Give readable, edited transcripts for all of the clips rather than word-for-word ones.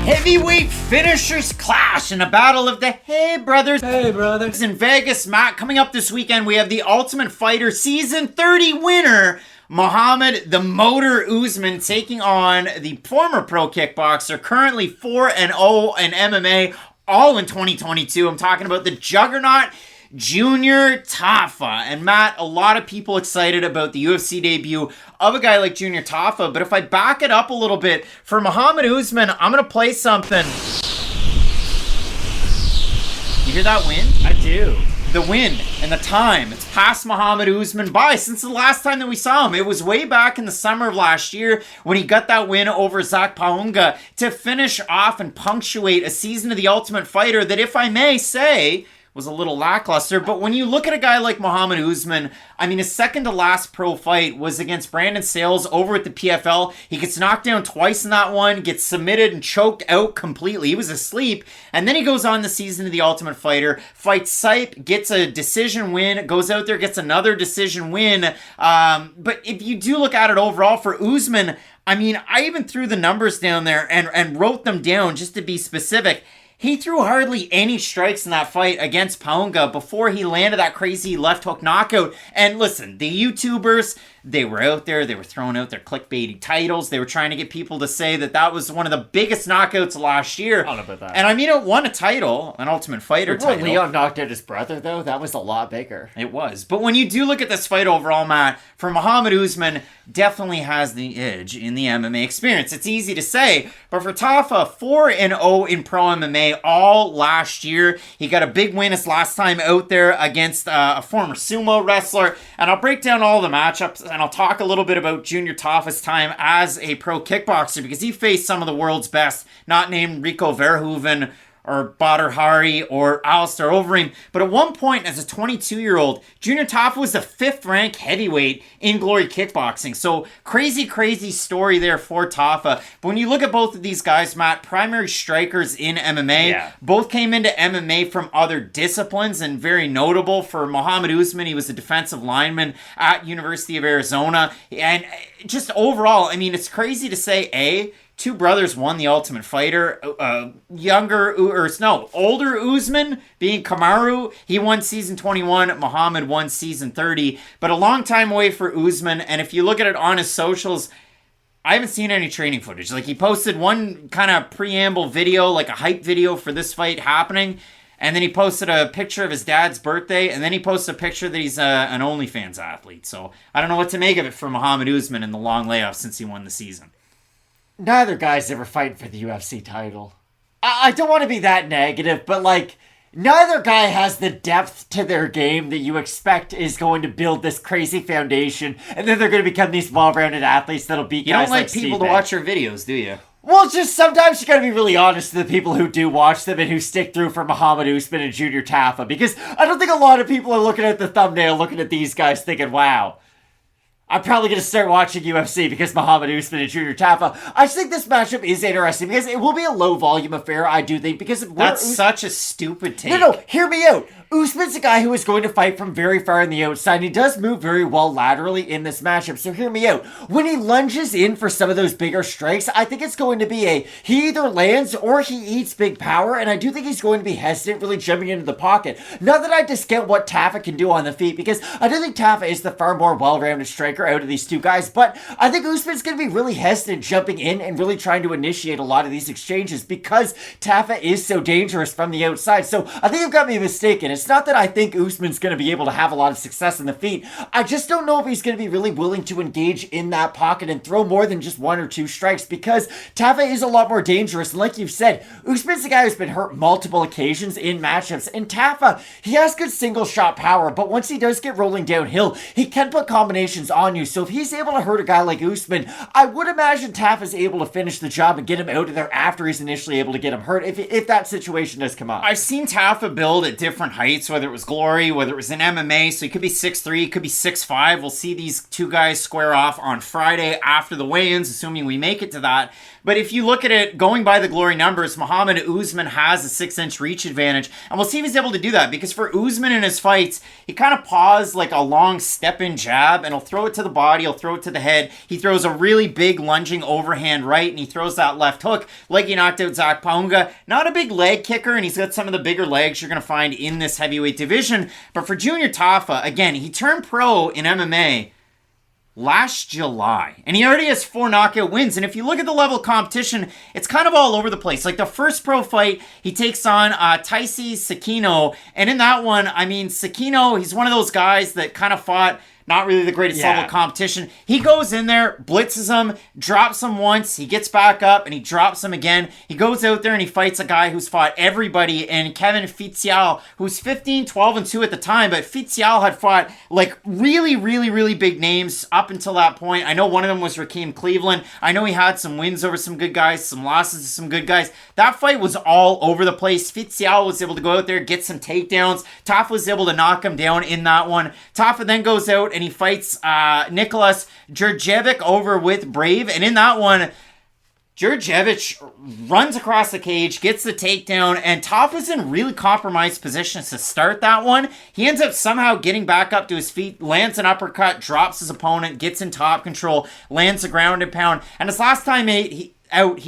Heavyweight finishers clash in a battle of the Hey Brothers in Vegas. Matt, coming up this weekend, we have the Ultimate Fighter Season 30 winner, Mohammed the Motor Usman, taking on the former pro kickboxer, currently 4-0 in MMA, all in 2022. I'm talking about the Juggernaut, Junior Tafa. And Matt, a lot of people excited about the UFC debut of a guy like Junior Tafa, but if I back it up a little bit, for Mohammed Usman, I'm going to play something. You hear that wind? I do. The wind and the time. It's passed Mohammed Usman by since the last time that we saw him. It was way back in the summer of last year when he got that win over Zach Paunga to finish off and punctuate a season of the Ultimate Fighter that, if I may say, was a little lackluster. But when you look at a guy like Mohammed Usman, I mean, his second to last pro fight was against Brandon Sales over at the PFL. He gets knocked down twice in that one, gets submitted and choked out completely. He was asleep. And then he goes on the season of the Ultimate Fighter, fights Sipe, gets a decision win, goes out there, gets another decision win. But if you do look at it overall for Usman, I mean, I even threw the numbers down there and wrote them down just to be specific. He threw hardly any strikes in that fight against Paunga before he landed that crazy left hook knockout. And listen, the YouTubers, they were out there, they were throwing out their clickbaity titles. They were trying to get people to say that that was one of the biggest knockouts last year. I don't know about that. And I mean, it won a title, an Ultimate Fighter title. Leon knocked out his brother, though, that was a lot bigger. It was. But when you do look at this fight overall, Matt, for Mohammed Usman, definitely has the edge in the MMA experience. It's easy to say, but for Tafa, 4-0 in pro MMA all last year. He got a big win his last time out there against a former sumo wrestler. And I'll break down all the matchups, and I'll talk a little bit about Junior Tafa's time as a pro kickboxer, because he faced some of the world's best, not named Rico Verhoeven or Badr Hari or Alistair Overeem. But at one point, as a 22-year-old, Junior Tafa was the 5th-ranked heavyweight in Glory Kickboxing. So crazy story there for Tafa. But when you look at both of these guys, Matt, primary strikers in MMA, both came into MMA from other disciplines, and very notable for Mohammed Usman, he was a defensive lineman at University of Arizona. And just overall, I mean, it's crazy to say, two brothers won the Ultimate Fighter. Older Usman being Kamaru, he won season 21. Mohammed won season 30. But a long time away for Usman. And if you look at it on his socials, I haven't seen any training footage. Like, he posted one kind of preamble video, like a hype video for this fight happening. And then he posted a picture of his dad's birthday. And then he posted a picture that he's an OnlyFans athlete. So I don't know what to make of it for Mohammed Usman in the long layoff since he won the season. Neither guy's ever fighting for the UFC title. I don't want to be that negative, but like, neither guy has the depth to their game that you expect is going to build this crazy foundation, and then they're going to become these well-rounded athletes that'll beat guys like Steve. You don't like people to watch your videos, do you? Well, just sometimes you gotta be really honest to the people who do watch them and who stick through for Mohammed Usman and Junior Tafa, because I don't think a lot of people are looking at the thumbnail, looking at these guys thinking, wow, I'm probably going to start watching UFC because Mohammed Usman and Junior Tafa. I just think this matchup is interesting because it will be a low-volume affair, I do think, because... That's such a stupid take. No, hear me out. Usman's a guy who is going to fight from very far on the outside, and he does move very well laterally in this matchup, so hear me out. When he lunges in for some of those bigger strikes, I think it's going to be he either lands or he eats big power, and I do think he's going to be hesitant, really jumping into the pocket. Not that I discount what Tafa can do on the feet, because I do think Tafa is the far more well-rounded striker out of these two guys, but I think Usman's going to be really hesitant jumping in and really trying to initiate a lot of these exchanges because Tafa is so dangerous from the outside. So I think you've got me mistaken. It's not that I think Usman's going to be able to have a lot of success in the feet. I just don't know if he's going to be really willing to engage in that pocket and throw more than just one or two strikes because Tafa is a lot more dangerous. And like you've said, Usman's a guy who's been hurt multiple occasions in matchups. And Tafa, he has good single shot power, but once he does get rolling downhill, he can put combinations on you. So if he's able to hurt a guy like Usman, I would imagine Tafa's able to finish the job and get him out of there after he's initially able to get him hurt if that situation does come up. I've seen Tafa build at different heights fights, whether it was Glory, whether it was in MMA. So he could be 6'3", could be 6'5". We'll see these two guys square off on Friday after the weigh-ins, assuming we make it to that. But if you look at it, going by the Glory numbers, Mohammed Usman has a 6-inch reach advantage. And we'll see if he's able to do that. Because for Usman in his fights, he kind of paws like a long step-in jab. And he'll throw it to the body, he'll throw it to the head. He throws a really big lunging overhand right. And he throws that left hook like he knocked out Zach Paunga. Not a big leg kicker. And he's got some of the bigger legs you're going to find in this heavyweight division. But for Junior Tafa, again, he turned pro in MMA last July, and he already has 4 knockout wins. And if you look at the level of competition, it's kind of all over the place. Like the first pro fight, he takes on Taisi Sakino, and in that one, I mean, Sakino, he's one of those guys that kind of fought not really the greatest level of competition. He goes in there, blitzes him, drops him once, he gets back up, and he drops him again. He goes out there and he fights a guy who's fought everybody, and Kevin Fitzial, who's 15, 12, and 2 at the time, but Fitzial had fought like really, really, really big names up until that point. I know one of them was Rakeem Cleveland. I know he had some wins over some good guys, some losses to some good guys. That fight was all over the place. Fitzial was able to go out there, get some takedowns. Tafa was able to knock him down in that one. Tafa then goes out and he fights Nicholas Djurdjevic over with Brave. And in that one, Djurdjevic runs across the cage, gets the takedown, and Tafa's in really compromised positions to start that one. He ends up somehow getting back up to his feet, lands an uppercut, drops his opponent, gets in top control, lands a ground and pound. And his last time he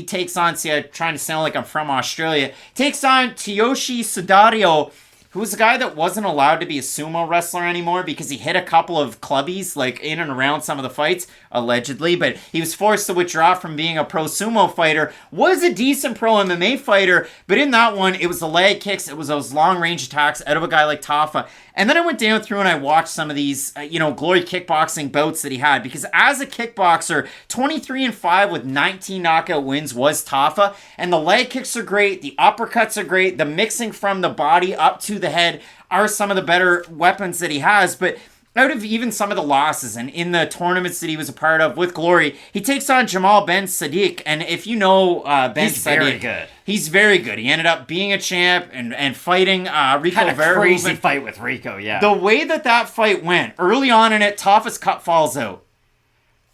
takes on, see, I'm trying to sound like I'm from Australia, takes on Tyoshi Sudario, who was a guy that wasn't allowed to be a sumo wrestler anymore because he hit a couple of clubbies like in and around some of the fights, allegedly, but he was forced to withdraw from being a pro sumo fighter. Was a decent pro MMA fighter, but in that one, it was the leg kicks, it was those long range attacks out of a guy like Tafa. And then I went down through and I watched some of these, Glory kickboxing bouts that he had. Because as a kickboxer, 23-5 with 19 knockout wins was Tafa. And the leg kicks are great. The uppercuts are great. The mixing from the body up to the head are some of the better weapons that he has. But out of even some of the losses and in the tournaments that he was a part of with Glory, he takes on Jamal Ben Sadiq. And if you know Ben Sadiq, very good. He's very good. He ended up being a champ and fighting Rico Had a Verhoeven. crazy fight with Rico, yeah. The way that fight went, early on in it, Tafa's cut falls out.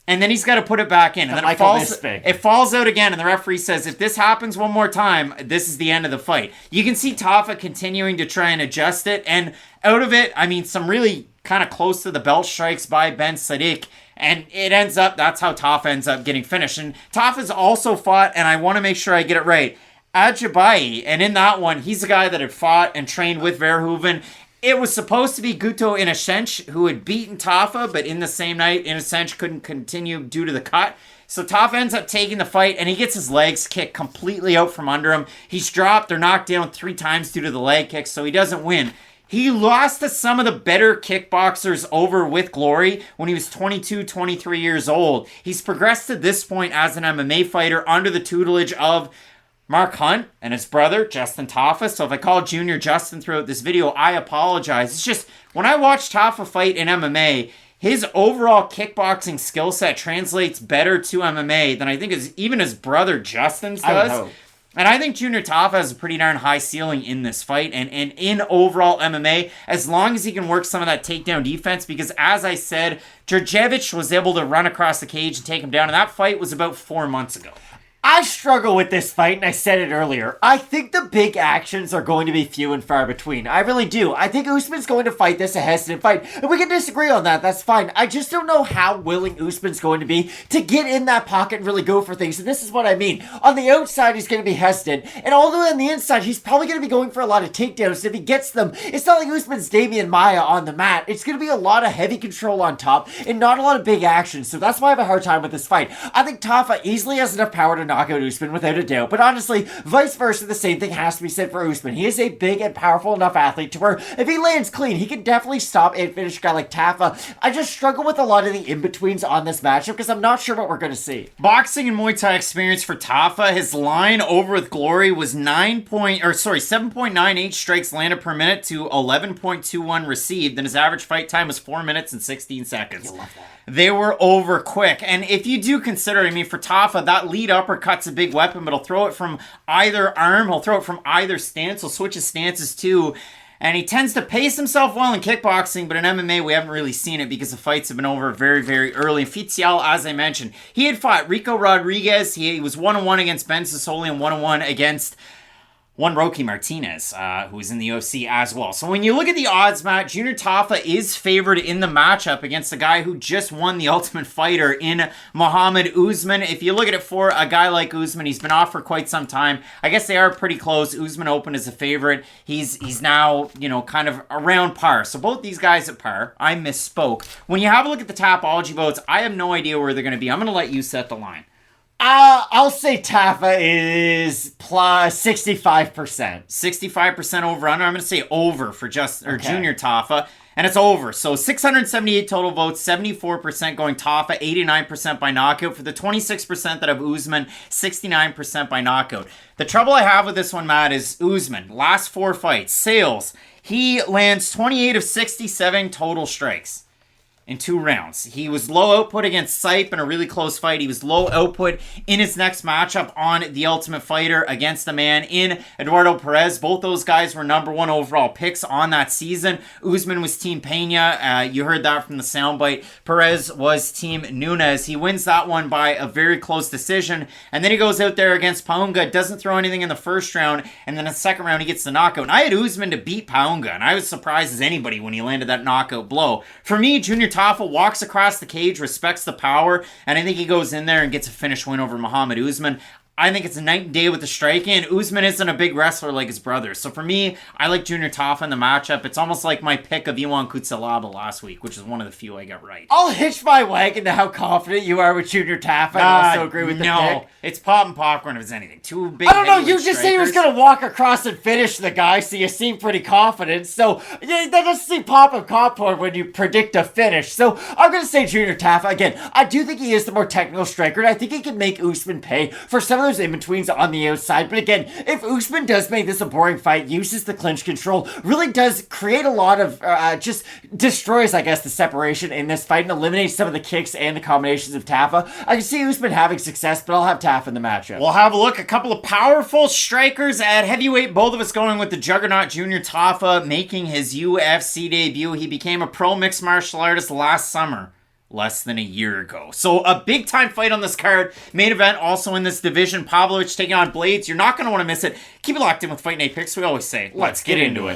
And then he's got to put it back in. And then it falls out again, and the referee says, if this happens one more time, this is the end of the fight. You can see Tafa continuing to try and adjust it. And out of it, I mean, some really kind of close to the belt strikes by Ben Sadiq. And it ends up, that's how Tafa ends up getting finished. And Tafa's also fought, and I want to make sure I get it right, Ajabai. And in that one, he's a guy that had fought and trained with Verhoeven. It was supposed to be Guto Inocenc who had beaten Tafa, but in the same night, Inocenc couldn't continue due to the cut. So Tafa ends up taking the fight, and he gets his legs kicked completely out from under him. He's dropped or knocked down 3 times due to the leg kicks, so he doesn't win. He lost to some of the better kickboxers over with Glory when he was 22, 23 years old. He's progressed to this point as an MMA fighter under the tutelage of Mark Hunt and his brother, Justin Tafa. So if I call Junior Justin throughout this video, I apologize. It's just, when I watch Tafa fight in MMA, his overall kickboxing skill set translates better to MMA than I think even his brother Justin's does. And I think Junior Tafa has a pretty darn high ceiling in this fight and in overall MMA, as long as he can work some of that takedown defense, because as I said, Djurdjevic was able to run across the cage and take him down, and that fight was about 4 months ago. I struggle with this fight, and I said it earlier. I think the big actions are going to be few and far between. I really do. I think Usman's going to fight this a hesitant fight. And we can disagree on that. That's fine. I just don't know how willing Usman's going to be to get in that pocket and really go for things. And this is what I mean. On the outside, he's going to be hesitant. And all the way on the inside, he's probably going to be going for a lot of takedowns. If he gets them, it's not like Usman's Damian Maia on the mat. It's going to be a lot of heavy control on top and not a lot of big action. So that's why I have a hard time with this fight. I think Tafa easily has enough power to knock out Usman without a doubt. But honestly, vice versa, the same thing has to be said for Usman. He is a big and powerful enough athlete to where if he lands clean, he can definitely stop and finish a guy like Tafa. I just struggle with a lot of the in-betweens on this matchup because I'm not sure what we're going to see. Boxing and Muay Thai experience for Tafa. His line over with Glory was 7.98 strikes landed per minute to 11.21 received, and his average fight time was 4 minutes and 16 seconds. You love that. They were over quick. And if you do consider, I mean, for Tafa, that lead uppercut's a big weapon, but he'll throw it from either arm. He'll throw it from either stance. He'll switch his stances too. And he tends to pace himself well in kickboxing, but in MMA, we haven't really seen it because the fights have been over very, very early. And Priscila, as I mentioned, he had fought Rico Rodriguez. He was 1-1 against Ben Sisoli and 1-1 against one Roque Martinez, who's in the UFC as well. So when you look at the odds, Matt, Junior Tafa is favored in the matchup against the guy who just won the Ultimate Fighter in Mohammed Usman. If you look at it for a guy like Usman, he's been off for quite some time. I guess they are pretty close. Usman opened as a favorite. He's now, kind of around par. So both these guys at par. I misspoke. When you have a look at the Tapology votes, I have no idea where they're going to be. I'm going to let you set the line. I'll say Tafa is plus 65%. 65% over under. I'm going to say over for Junior Tafa. And it's over. So 678 total votes, 74% going Tafa, 89% by knockout. For the 26% that have Usman, 69% by knockout. The trouble I have with this one, Matt, is Usman. Last 4 fights. Sales. He lands 28 of 67 total strikes in 2 rounds. He was low output against Sipe in a really close fight. He was low output in his next matchup on The Ultimate Fighter against a man in Eduardo Perez. Both those guys were number 1 overall picks on that season. Usman was Team Pena. You heard that from the soundbite. Perez was Team Nunes. He wins that one by a very close decision. And then he goes out there against Paunga, doesn't throw anything in the first round, and then in the second round he gets the knockout. And I had Usman to beat Paunga, and I was surprised as anybody when he landed that knockout blow. For me, Junior Tafa walks across the cage, respects the power, and I think he goes in there and gets a finish win over Mohammed Usman. I think it's a night and day with the striking, and Usman isn't a big wrestler like his brother. So for me, I like Junior Tafa in the matchup. It's almost like my pick of Iwan Kutsalaba last week, which is one of the few I got right. I'll hitch my wagon to how confident you are with Junior Tafa, and also agree with the pick. No, it's pop and popcorn if it's anything. 2 big I don't know, you just strikers. said he was going to walk across and finish the guy, so you seem pretty confident. So, yeah, that doesn't seem pop and popcorn when you predict a finish. So, I'm going to say Junior Tafa. Again, I do think he is the more technical striker, and I think he can make Usman pay for some of those in-betweens on the outside. But again, if Usman does make this a boring fight, uses the clinch control, really does create a lot of, just destroys, I guess, the separation in this fight and eliminates some of the kicks and the combinations of Tafa, I can see Usman having success, but I'll have Tafa in the matchup. We'll have a look. A couple of powerful strikers at heavyweight. Both of us going with the Juggernaut Junior Tafa making his UFC debut. He became a pro mixed martial artist last summer, less than a year ago. So a big time fight on this card. Main event also in this division. Pavlovich taking on Blaydes. You're not going to want to miss it. Keep it locked in with Fight Night Picks. We always say, let's get into it.